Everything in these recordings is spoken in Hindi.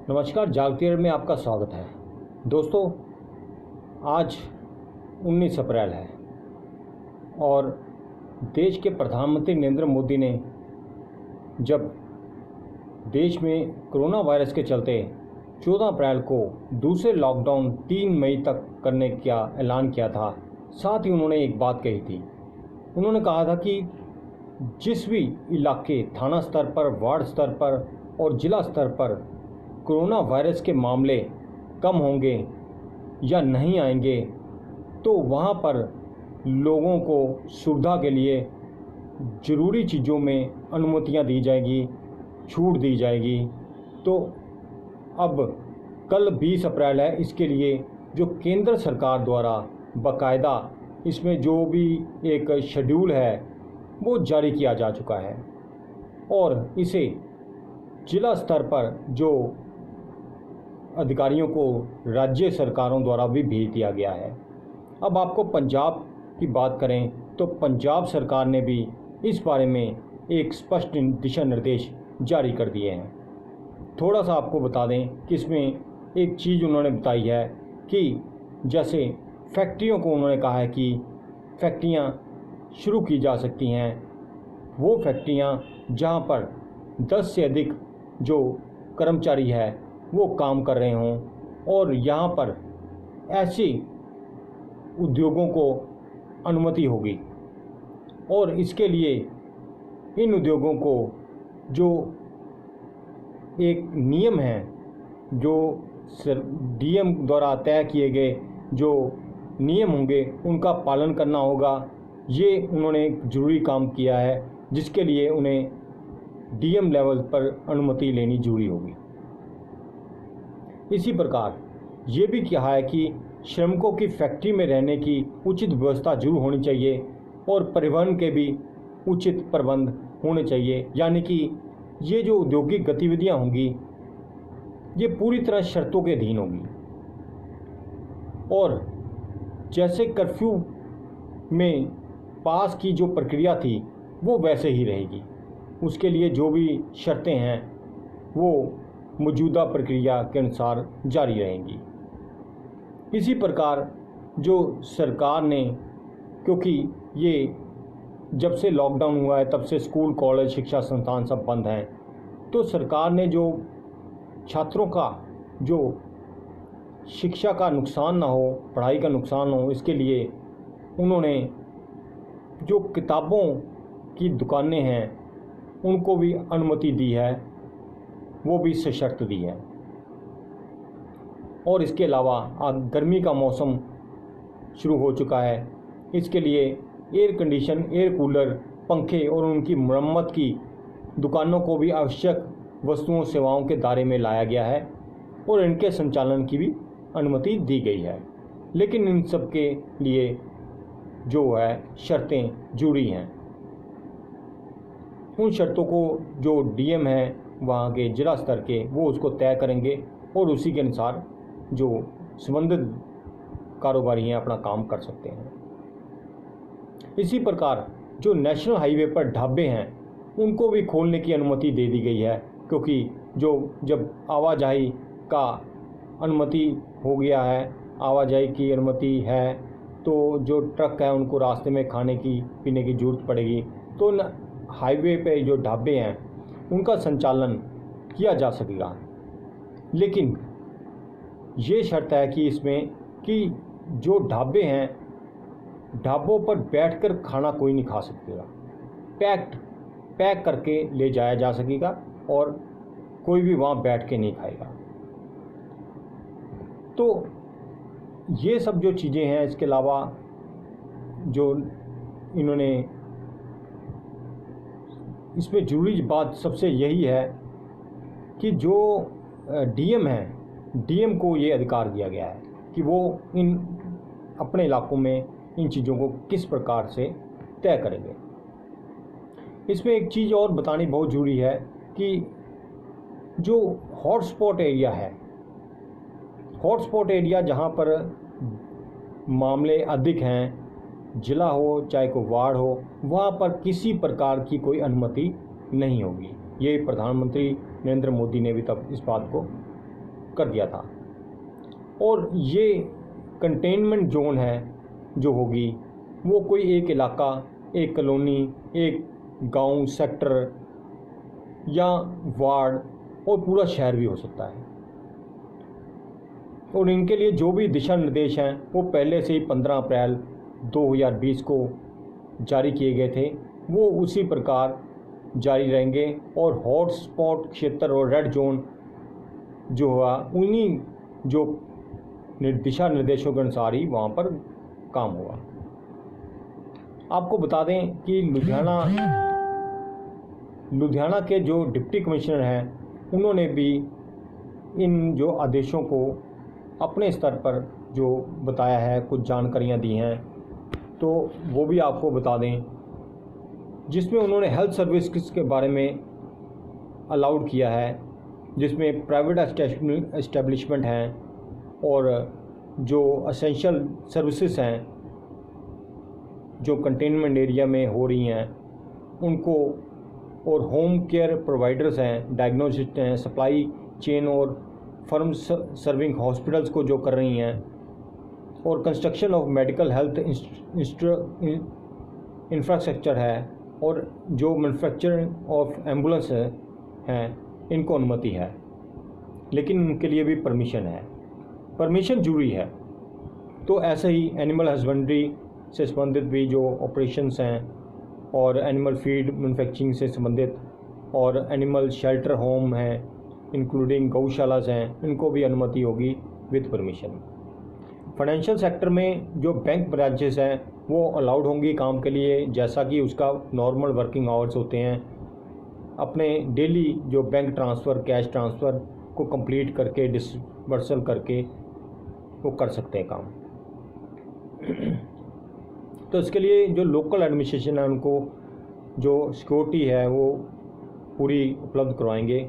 नमस्कार, जागतिक में आपका स्वागत है। दोस्तों, आज 19 अप्रैल है और देश के प्रधानमंत्री नरेंद्र मोदी ने जब देश में कोरोना वायरस के चलते 14 अप्रैल को दूसरे लॉकडाउन 3 मई तक करने का ऐलान किया था, साथ ही उन्होंने एक बात कही थी। उन्होंने कहा था कि जिस भी इलाके थाना स्तर पर, वार्ड स्तर पर और ज़िला स्तर पर कोरोना वायरस के मामले कम होंगे या नहीं आएंगे, तो वहाँ पर लोगों को सुविधा के लिए ज़रूरी चीज़ों में अनुमतियाँ दी जाएगी, छूट दी जाएगी। तो अब कल 20 अप्रैल है, इसके लिए जो केंद्र सरकार द्वारा बाकायदा इसमें जो भी एक शेड्यूल है वो जारी किया जा चुका है और इसे जिला स्तर पर जो अधिकारियों को राज्य सरकारों द्वारा भी भेज दिया गया है। अब आपको पंजाब की बात करें तो पंजाब सरकार ने भी इस बारे में एक स्पष्ट दिशा निर्देश जारी कर दिए हैं। थोड़ा सा आपको बता दें कि इसमें एक चीज़ उन्होंने बताई है कि जैसे फैक्ट्रियों को उन्होंने कहा है कि फैक्ट्रियां शुरू की जा सकती हैं, वो फैक्ट्रियां जहां पर 10 से अधिक जो कर्मचारी है वो काम कर रहे हों और यहाँ पर ऐसे उद्योगों को अनुमति होगी और इसके लिए इन उद्योगों को जो एक नियम है, जो डीएम द्वारा तय किए गए जो नियम होंगे उनका पालन करना होगा। ये उन्होंने एक ज़रूरी काम किया है जिसके लिए उन्हें डीएम लेवल पर अनुमति लेनी जरूरी होगी। इसी प्रकार ये भी कहा है कि श्रमिकों की फैक्ट्री में रहने की उचित व्यवस्था जरूर होनी चाहिए और परिवहन के भी उचित प्रबंध होने चाहिए। यानी कि ये जो औद्योगिक गतिविधियां होंगी ये पूरी तरह शर्तों के अधीन होगी और जैसे कर्फ्यू में पास की जो प्रक्रिया थी वो वैसे ही रहेगी। उसके लिए जो भी शर्तें हैं वो मौजूदा प्रक्रिया के अनुसार जारी रहेंगी। इसी प्रकार जो सरकार ने, क्योंकि ये जब से लॉकडाउन हुआ है तब से स्कूल, कॉलेज, शिक्षा संस्थान सब बंद हैं, तो सरकार ने जो छात्रों का जो शिक्षा का नुकसान ना हो, पढ़ाई का नुकसान हो, इसके लिए उन्होंने जो किताबों की दुकानें हैं उनको भी अनुमति दी है, वो भी सशर्त दी है। और इसके अलावा गर्मी का मौसम शुरू हो चुका है, इसके लिए एयर कंडीशन, एयर कूलर, पंखे और उनकी मरम्मत की दुकानों को भी आवश्यक वस्तुओं सेवाओं के दायरे में लाया गया है और इनके संचालन की भी अनुमति दी गई है। लेकिन इन सब के लिए जो है शर्तें जुड़ी हैं। उन शर्तों को जो डीएम है वहाँ के जिला स्तर के वो उसको तय करेंगे और उसी के अनुसार जो संबंधित कारोबारी हैं अपना काम कर सकते हैं। इसी प्रकार जो नेशनल हाईवे पर ढाबे हैं उनको भी खोलने की अनुमति दे दी गई है, क्योंकि जो जब आवाजाही का अनुमति हो गया है, आवाजाही की अनुमति है, तो जो ट्रक है उनको रास्ते में खाने की पीने की ज़रूरत पड़ेगी, तो हाईवे पे जो ढाबे हैं उनका संचालन किया जा सकेगा। लेकिन ये शर्त है कि इसमें कि जो ढाबे हैं, ढाबों पर बैठकर खाना कोई नहीं खा सकेगा, पैक करके ले जाया जा सकेगा और कोई भी वहाँ बैठ के नहीं खाएगा। तो ये सब जो चीज़ें हैं, इसके अलावा जो इन्होंने इसमें ज़रूरी बात सबसे यही है कि जो डीएम है, डीएम को ये अधिकार दिया गया है कि वो इन अपने इलाकों में इन चीज़ों को किस प्रकार से तय करेंगे। इसमें एक चीज़ और बतानी बहुत ज़रूरी है कि जो हॉटस्पॉट एरिया है, हॉटस्पॉट एरिया जहाँ पर मामले अधिक हैं, जिला हो चाहे कोई वार्ड हो, वहाँ पर किसी प्रकार की कोई अनुमति नहीं होगी। ये प्रधानमंत्री नरेंद्र मोदी ने भी तब इस बात को कर दिया था। और ये कंटेनमेंट जोन है जो होगी वो कोई एक इलाका, एक कॉलोनी, एक गांव, सेक्टर या वार्ड और पूरा शहर भी हो सकता है। और इनके लिए जो भी दिशा निर्देश हैं वो पहले से ही 15 अप्रैल 2020 को जारी किए गए थे, वो उसी प्रकार जारी रहेंगे। और हॉट स्पॉट क्षेत्र और रेड जोन जो हुआ उन्हीं जो दिशा निर्देशों के अनुसार ही वहाँ पर काम हुआ। आपको बता दें कि लुधियाना के जो डिप्टी कमिश्नर हैं उन्होंने भी इन जो आदेशों को अपने स्तर पर जो बताया है, कुछ जानकारियाँ दी हैं, तो वो भी आपको बता दें, जिसमें उन्होंने हेल्थ सर्विस के बारे में अलाउड किया है, जिसमें प्राइवेट एस्टेब्लिशमेंट हैं और जो एसेंशियल सर्विसेज हैं जो कंटेनमेंट एरिया में हो रही हैं उनको, और होम केयर प्रोवाइडर्स हैं, डायग्नोस्टिस्ट हैं, सप्लाई चेन और फर्म सर्विंग हॉस्पिटल्स को जो कर रही हैं, और construction of medical health infrastructure है, और जो मैन्युफैक्चरिंग ऑफ एम्बुलेंस हैं इनको अनुमति है। लेकिन इनके लिए भी परमिशन है, परमिशन जरूरी है। तो ऐसे ही एनिमल हस्बेंड्री से संबंधित भी जो ऑपरेशंस हैं और एनिमल फीड मैन्युफैक्चरिंग से संबंधित और एनिमल शेल्टर होम हैं इंक्लूडिंग गौशालाज हैं, इनको भी अनुमति होगी विद परमिशन। फाइनेंशियल सेक्टर में जो बैंक ब्रांचेस हैं वो अलाउड होंगी काम के लिए, जैसा कि उसका नॉर्मल वर्किंग आवर्स होते हैं। अपने डेली जो बैंक ट्रांसफ़र, कैश ट्रांसफ़र को कंप्लीट करके, डिसबर्सल करके वो कर सकते हैं काम। तो इसके लिए जो लोकल एडमिनिस्ट्रेशन है उनको जो सिक्योरिटी है वो पूरी उपलब्ध करवाएंगे।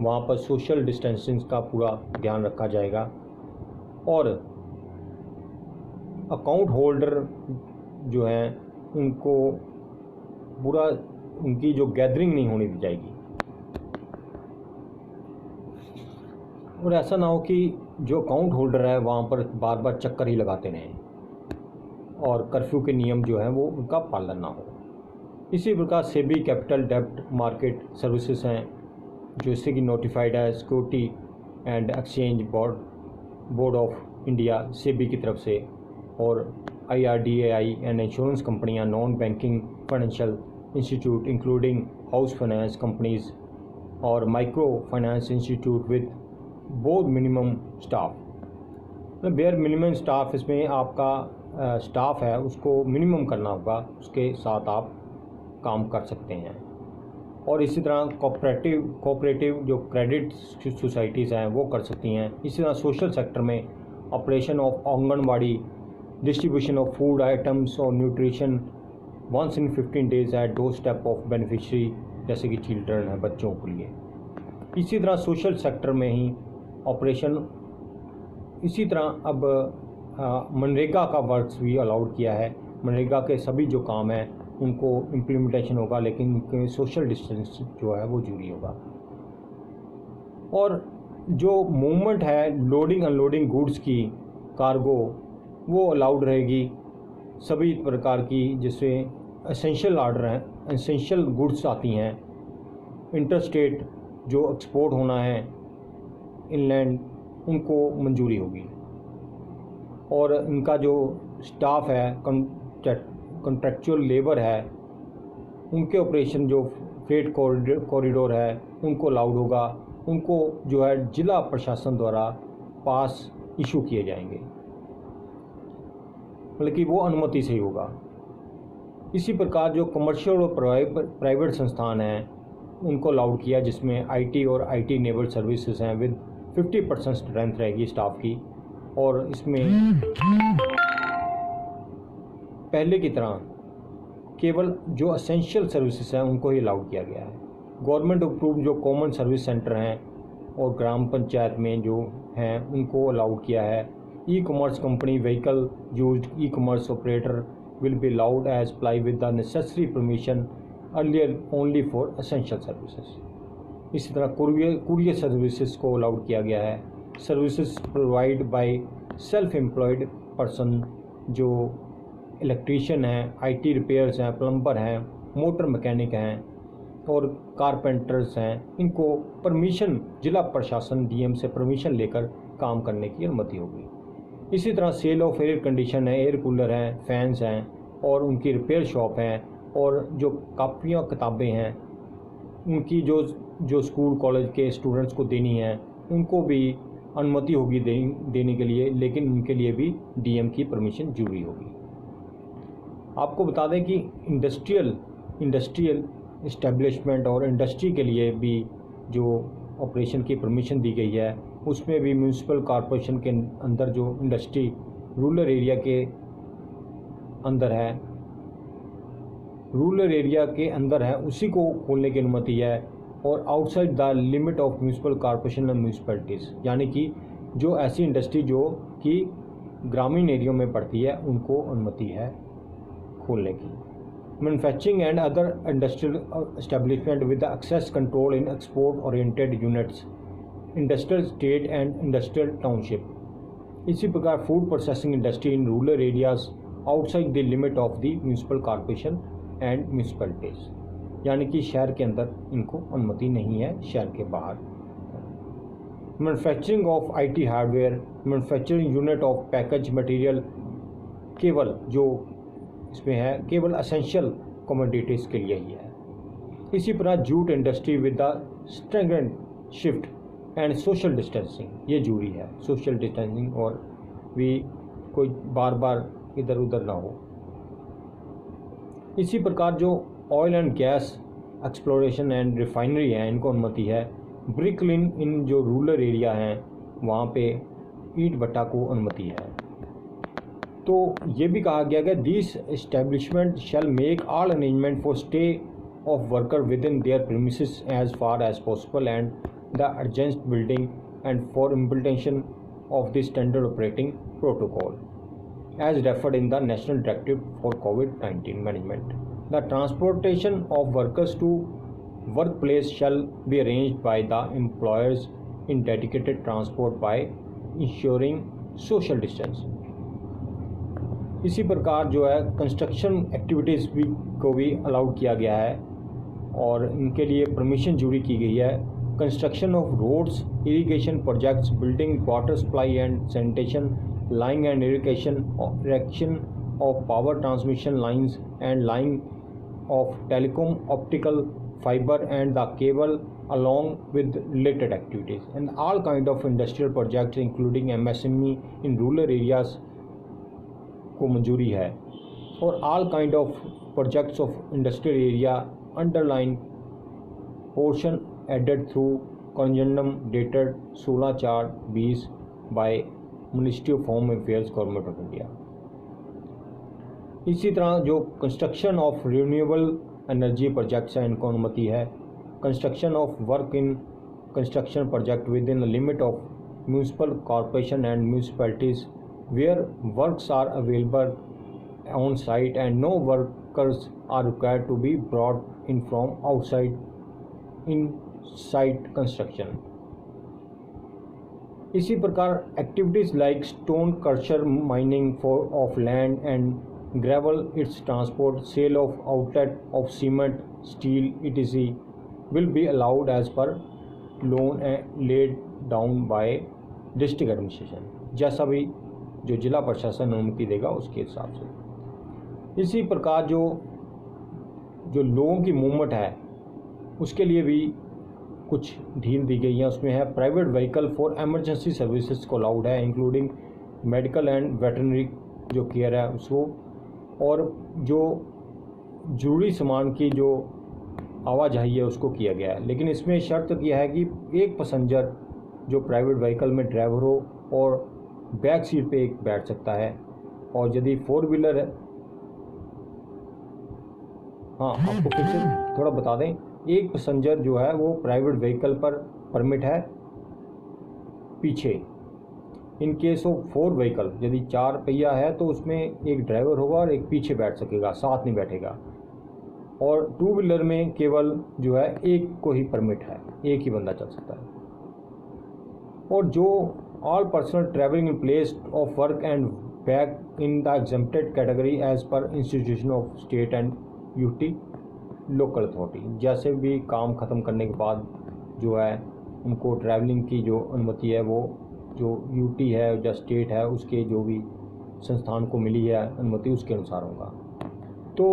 वहाँ पर सोशल डिस्टेंसिंग का पूरा ध्यान रखा जाएगा, और अकाउंट होल्डर जो हैं उनको पूरा, उनकी जो गैदरिंग नहीं होनी दी जाएगी। और ऐसा ना हो कि जो अकाउंट होल्डर है वहाँ पर बार बार चक्कर ही लगाते रहें और कर्फ्यू के नियम जो हैं वो उनका पालन ना हो। इसी प्रकार सेबी कैपिटल डेब्ट मार्केट सर्विसेज हैं जो इससे की नोटिफाइड है security and exchange board of India SEBI की तरफ से, और IRDAI एंड इंश्योरेंस कंपनियां, non banking financial institute including house finance companies और micro finance institute with both minimum staff. Bare minimum staff, इसमें आपका स्टाफ है उसको मिनिमम करना होगा, उसके साथ आप काम कर सकते हैं। और इसी तरह कोऑपरेटिव जो क्रेडिट सोसाइटीज़ हैं वो कर सकती हैं। इसी तरह सोशल सेक्टर में operation of anganwadi, distribution of food items और nutrition once in 15 days at door step of beneficiary, जैसे कि चिल्ड्रन है, बच्चों के लिए। इसी तरह सोशल सेक्टर में ही ऑपरेशन, इसी तरह अब मनरेगा का वर्क्स भी अलाउड किया है। मनरेगा के सभी जो काम हैं उनको इम्प्लीमेंटेशन होगा, लेकिन उनके सोशल डिस्टेंस जो है वो जरूरी होगा। और जो मूवमेंट है लोडिंग अनलोडिंग गुड्स की, कार्गो, वो अलाउड रहेगी सभी प्रकार की, जिससे एसेंशियल आर्डर हैं, एसेंशियल गुड्स आती हैं। इंटरस्टेट जो एक्सपोर्ट होना है इनलैंड, उनको मंजूरी होगी। और इनका जो स्टाफ है, कॉन्ट्रैक्चुअल लेबर है, उनके ऑपरेशन जो फ्रेट कॉरिडोर है उनको अलाउड होगा। उनको जो है जिला प्रशासन द्वारा पास इशू किए जाएंगे, बल्कि वो अनुमति से ही होगा। इसी प्रकार जो कमर्शियल और प्राइवेट संस्थान हैं उनको अलाउड किया, जिसमें IT और IT इनेबल्ड सर्विसेज हैं विद 50% स्ट्रेंथ रहेगी स्टाफ की। और इसमें पहले की तरह केवल जो एसेंशियल सर्विसेज हैं उनको ही अलाउड किया गया है। गवर्नमेंट अप्रूव्ड जो कॉमन सर्विस सेंटर हैं और ग्राम पंचायत में जो हैं उनको अलाउड किया है। E-commerce company vehicle used e-commerce operator will be allowed as apply with the necessary permission earlier only for essential services. इसी तरह कुरियर सर्विसेज को अलाउड किया गया है। Services provide by self employed person, जो इलेक्ट्रीशियन हैं, IT रिपेयर्स हैं, प्लम्बर हैं, मोटर मैकेनिक हैं और कारपेंटर्स हैं, इनको परमिशन जिला प्रशासन DM से परमिशन लेकर काम करने की अनुमति होगी। इसी तरह सेल ऑफ एयर कंडीशन है, एयर कूलर हैं, फैंस हैं और उनकी रिपेयर शॉप हैं, और जो कापियाँ किताबें हैं उनकी जो स्कूल कॉलेज के स्टूडेंट्स को देनी है उनको भी अनुमति होगी देने के लिए, लेकिन उनके लिए भी DM की परमिशन जरूरी होगी। आपको बता दें कि इंडस्ट्रियल इस्टेब्लिशमेंट और इंडस्ट्री के लिए भी जो ऑपरेशन की परमिशन दी गई है, उसमें भी म्यूनिसिपल कॉरपोरेशन के अंदर जो इंडस्ट्री रूरल एरिया के अंदर है उसी को खोलने की अनुमति है, और outside the limit of municipal corporation and municipalities, यानी कि जो ऐसी इंडस्ट्री जो कि ग्रामीण एरियो में पड़ती है उनको अनुमति है खोलने की। Manufacturing and other industrial establishment with access control in export oriented units, industrial state and industrial township. इसी प्रकार food processing industry in rural areas outside the limit of the municipal corporation and municipalities, यानी कि शहर के अंदर इनको अनुमति नहीं है, शहर के बाहर। Manufacturing of IT hardware, manufacturing unit of package material, केवल जो इसमें है केवल असेंशियल कमोडिटीज़ के लिए ही है। इसी तरह jute industry with the stringent shift and social distancing, ये जरूरी है, सोशल डिस्टेंसिंग और भी कोई बार बार इधर उधर ना हो। इसी प्रकार जो oil and gas exploration and refinery है इनको अनुमति है। ब्रिक लिन इन जो रूरल एरिया हैं वहाँ पे ईंट भट्टा को अनुमति है। तो ये भी कहा गया कि this establishment shall make all arrangement for stay of worker within their premises as far as possible and the adjacent building and for implementation of the standard operating protocol as referred in the National Directive for COVID-19 Management. The transportation of workers to workplace shall be arranged by the employers in dedicated transport by ensuring social distance. इसी प्रकार जो है कंस्ट्रक्शन एक्टिविटीज़ को भी अलाउड किया गया है और इनके लिए परमिशन जारी की गई है। Construction of roads, irrigation projects, building, water supply and sanitation, line and erection of power transmission lines and line of telecom optical fiber and the cable along with related activities, and all kind of industrial projects including MSME in rural areas को मंजूरी है। और all kind of projects of industrial area underline portion added through conjuntum dated 16/4/20 by ministry of home affairs government of India. इसी तरह जो construction of renewable energy projects हैं इनको अनुमति है। Construction of work in construction project within the limit of municipal corporation and municipalities where works are available on site and no workers are required to be brought in from outside in site construction. इसी प्रकार activities like stone crusher, mining for of land and gravel, it's transport, sale of outlet of cement, steel etc will be allowed as per loan laid down by district administration, जैसा भी जो जिला प्रशासन अनुमति देगा उसके हिसाब से। इसी प्रकार जो लोगों की मूवमेंट है उसके लिए भी कुछ ढील दी गई है। उसमें है private vehicle for emergency services को अलाउड है, इंक्लूडिंग मेडिकल एंड वेटरनरी जो केयर है उसको, और जो जरूरी सामान की जो आवाजाही है उसको किया गया है। लेकिन इसमें शर्त किया है कि एक पैसेंजर जो प्राइवेट व्हीकल में ड्राइवर हो और बैक सीट पे एक बैठ सकता है, और यदि 4 व्हीलर है, हाँ आपको फिर से थोड़ा बता दें, एक पैसेंजर जो है वो प्राइवेट व्हीकल पर परमिट है पीछे। इन केस ऑफ 4 व्हीकल, यदि 4 पहिया है तो उसमें एक ड्राइवर होगा और एक पीछे बैठ सकेगा, साथ नहीं बैठेगा। और टू व्हीलर में केवल जो है एक को ही परमिट है, एक ही बंदा चल सकता है। और जो all personal travelling in place of work and back in the exempted category as per institution of state and UT local authority, जैसे भी काम ख़त्म करने के बाद जो है उनको ट्रैवलिंग की जो अनुमति है वो जो यूटी है या स्टेट है उसके जो भी संस्थान को मिली है अनुमति उसके अनुसार होगा। तो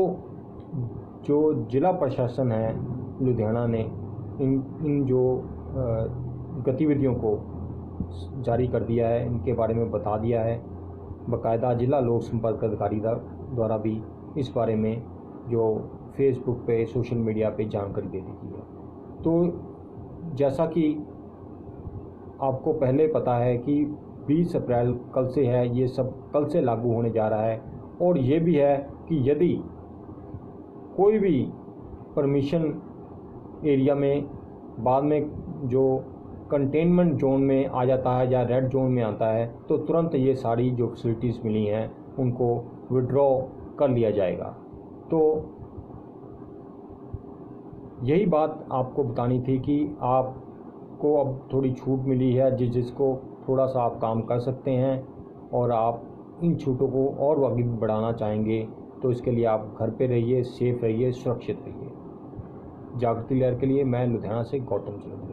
जो जिला प्रशासन है लुधियाना ने इन जो गतिविधियों को जारी कर दिया है, इनके बारे में बता दिया है। बाकायदा जिला लोक संपर्क अधिकारी द्वारा भी इस बारे में जो फेसबुक पे सोशल मीडिया पे जानकारी दे दी गई है। तो जैसा कि आपको पहले पता है कि 20 अप्रैल कल से है, ये सब कल से लागू होने जा रहा है। और ये भी है कि यदि कोई भी परमिशन एरिया में बाद में जो कंटेनमेंट जोन में आ जाता है या रेड जोन में आता है तो तुरंत ये सारी जो फैसिलिटीज़ मिली हैं उनको विड्रॉ कर लिया जाएगा। तो यही बात आपको बतानी थी कि आपको अब थोड़ी छूट मिली है, जिसको थोड़ा सा आप काम कर सकते हैं और आप इन छूटों को और आगे बढ़ाना चाहेंगे तो इसके लिए आप घर पे रहिए, सेफ रहिए, सुरक्षित रहिए। जागृति लहर के लिए मैं लुधियाना से गौतम चौधरी।